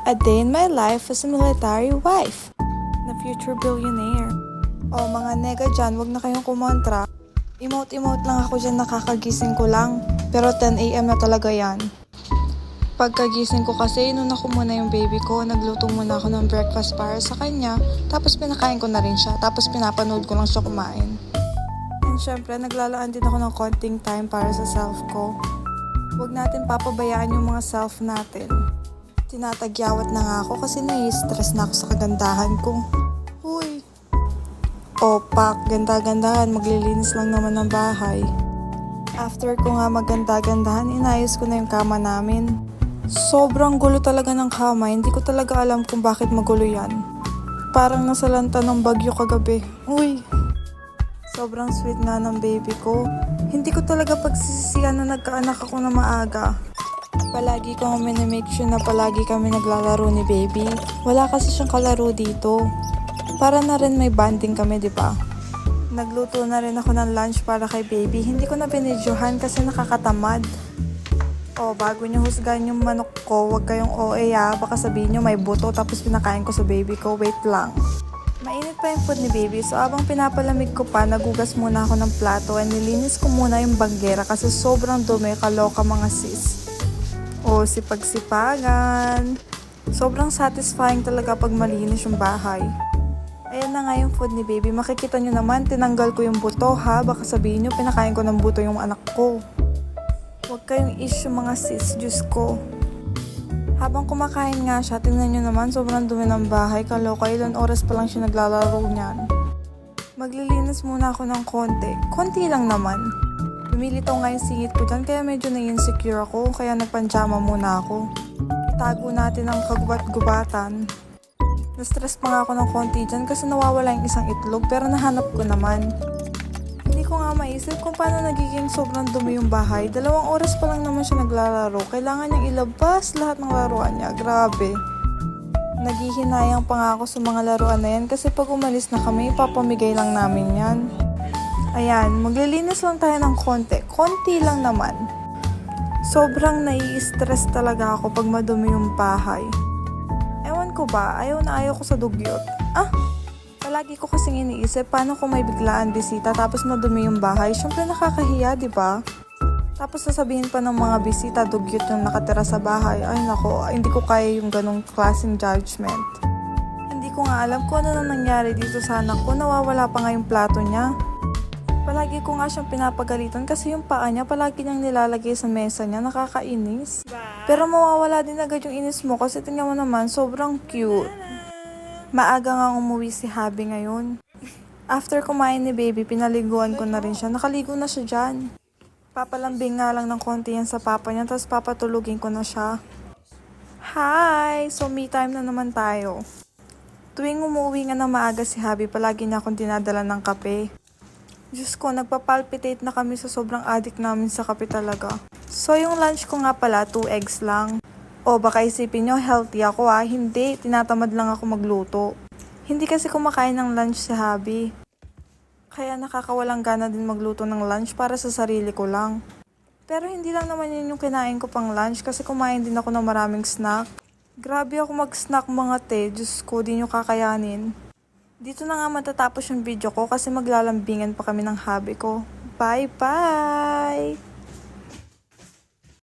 A day in my life as a military wife na future billionaire. O mga nega dyan, wag na kayong kumontra. Emote-emote lang ako dyan, nakakagising ko lang. Pero 10 AM na talaga yan. Pagkagising ko kasi, inuna ko muna yung baby ko. Nagluto muna ako ng breakfast para sa kanya. Tapos pinakain ko na rin siya. Tapos pinapanood ko lang siya kumain. And syempre, naglalaan din ako ng konting time para sa self ko. Huwag natin papabayaan yung mga self natin. Tinatagyawat na nga ako kasi nai-stress na ako sa kagandahan ko. Uy! Opak, ganda-gandahan, maglilinis lang naman ng bahay. After ko nga maganda-gandahan, inayos ko na yung kama namin. Sobrang gulo talaga ng kama, hindi ko talaga alam kung bakit magulo yan. Parang nasalanta ng bagyo kagabi. Uy! Sobrang sweet nga ng baby ko. Hindi ko talaga pagsisisihan na nagkaanak ako na maaga. Palagi ko minimake sure na palagi kami naglalaro ni baby. Wala kasi siyang kalaro dito. Para na rin may bonding kami, di ba? Nagluto na rin ako ng lunch para kay baby. Hindi ko na binidyohan kasi nakakatamad. O, bago niyo husgahan yung manok ko, huwag kayong OA ha. Baka sabihin niyo may buto tapos pinakain ko sa baby ko. Wait lang. Mainit pa yung food ni baby, so abang pinapalamig ko pa, nagugas muna ako ng plato and nilinis ko muna yung banggera kasi sobrang dumi, kaloka mga sis. O, sipag-sipagan. Sobrang satisfying talaga pag malinis yung bahay. Ayan na nga yung food ni baby. Makikita nyo naman, tinanggal ko yung buto ha. Baka sabihin nyo, pinakain ko ng buto yung anak ko. Huwag kayong issue mga sis, Diyos ko. Habang kumakain nga siya, tingnan nyo naman, sobrang dumi ng bahay. Kaloka, ilan oras pa lang siya naglalaro niyan. Maglilinis muna ako ng konti. Konti lang naman. Lumilitaw nga yung singit ko dyan, kaya medyo na-insecure ako, kaya nagpanjama muna ako. Itago natin ang kagubat-gubatan. Na-stress pa nga ako ng konti dyan kasi nawawala yung isang itlog, pero nahanap ko naman. Hindi ko nga maisip kung paano nagiging sobrang dumi yung bahay. 2 oras pa lang naman siya naglalaro. Kailangan niyang ilabas lahat ng laruan niya. Grabe. Naghihinayang pa nga ako sa mga laruan na yan kasi pag umalis na kami, ipapamigay lang namin yan. Ayan, maglilinis lang tayo ng konti. Konti lang naman. Sobrang nai-stress talaga ako pag madumi yung bahay. Ewan ko ba, ayaw na ayaw ko sa dugyot. Palagi ko kasing iniisip, paano kung may biglaan bisita tapos madumi yung bahay? Siyempre nakakahiya, di ba? Tapos sasabihin pa ng mga bisita, dugyot yung nakatira sa bahay. Ay nako, hindi ko kaya yung ganong klaseng judgment. Hindi ko nga alam kung ano nang nangyari dito sa anak ko, nawawala pa nga yung plato niya. Palagi ko nga siyang pinapagalitan kasi yung paa niya palagi niyang nilalagay sa mesa niya, nakakainis. Pero mawawala din agad yung inis mo kasi tingnan mo naman, sobrang cute. Maaga nga umuwi si Habi ngayon. After kumain ni baby, pinaliguan ko na rin siya. Nakaligo na siya dyan. Papalambing nga lang ng konti yan sa papa niya, tapos papatulugin ko na siya. Hi! So me time na naman tayo. Tuwing umuwi nga na maaga si Habi, palagi niya akong dinadala ng kape. Diyos ko, nagpapalpitate na kami sa sobrang addict namin sa kape talaga. So, yung lunch ko nga pala, 2 eggs lang. O, baka isipin nyo, healthy ako ha. Hindi, tinatamad lang ako magluto. Hindi kasi kumakain ng lunch si Habi. Kaya nakakawalang gana din magluto ng lunch para sa sarili ko lang. Pero hindi lang naman yun yung kinain ko pang lunch kasi kumain din ako ng maraming snack. Grabe ako mag-snack mga te, Diyos ko, di nyo kakayanin. Dito na nga matatapos yung video ko kasi maglalambingan pa kami ng hubby ko. Bye-bye!